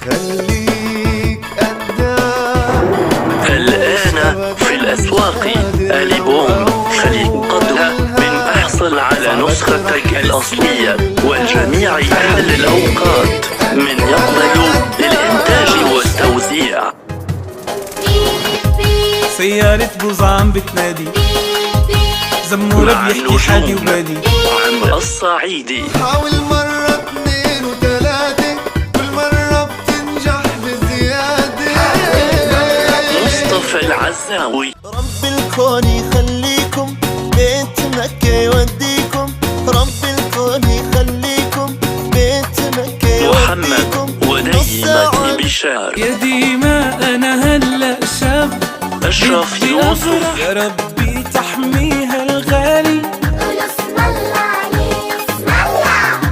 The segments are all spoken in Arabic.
خليك قدام. الآن في الأسواق ألبوم خليك قدها من احصل على نسختك الأصلية، والجميع أهل الأوقات من يقبل الإنتاج والتوزيع. سيارة بوظ عم بتنادي، زمورة بيحكي حادي وبادي عم الصعيدي. حاول مرة اتنين وتلاتة، كل مرة بتنجح بزيادة. مصطفى العزاوي. رب الكون يخليكم، بيت مكة يوديكم. رب الكون يخليكم، بيت مكة يوديكم. محمد ونيمة بشار. يا ديما أنا هلأ شاب، أشرف يوسف. يا ربي تحميها الغالي،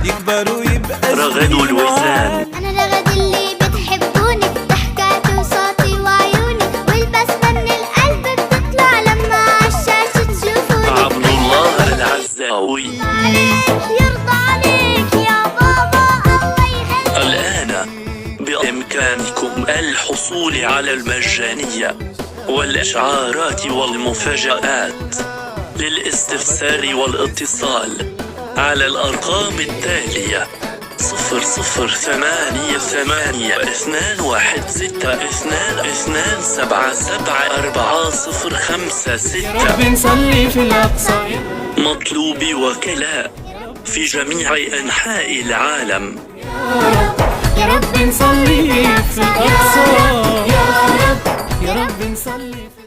يكبر ويبقى رغد الوزان. أنا رغد اللي بتحبوني، ضحكاتي وصوتي وعيوني، والبسمة من القلب بتطلع لما عالشاشة تشوفوني. عبد الله العزاوي. يرضى عليك يا بابا الله يخليك. الآن بإمكانكم الحصول على المجانية والإشعارات والمفاجآت. للاستفسار والاتصال على الأرقام التالية: 00821622774056. يا رب نصلي في الأقصى. مطلوب وكلاء في جميع أنحاء العالم. يا رب نصلي في الأقصى، يا رب نصلي في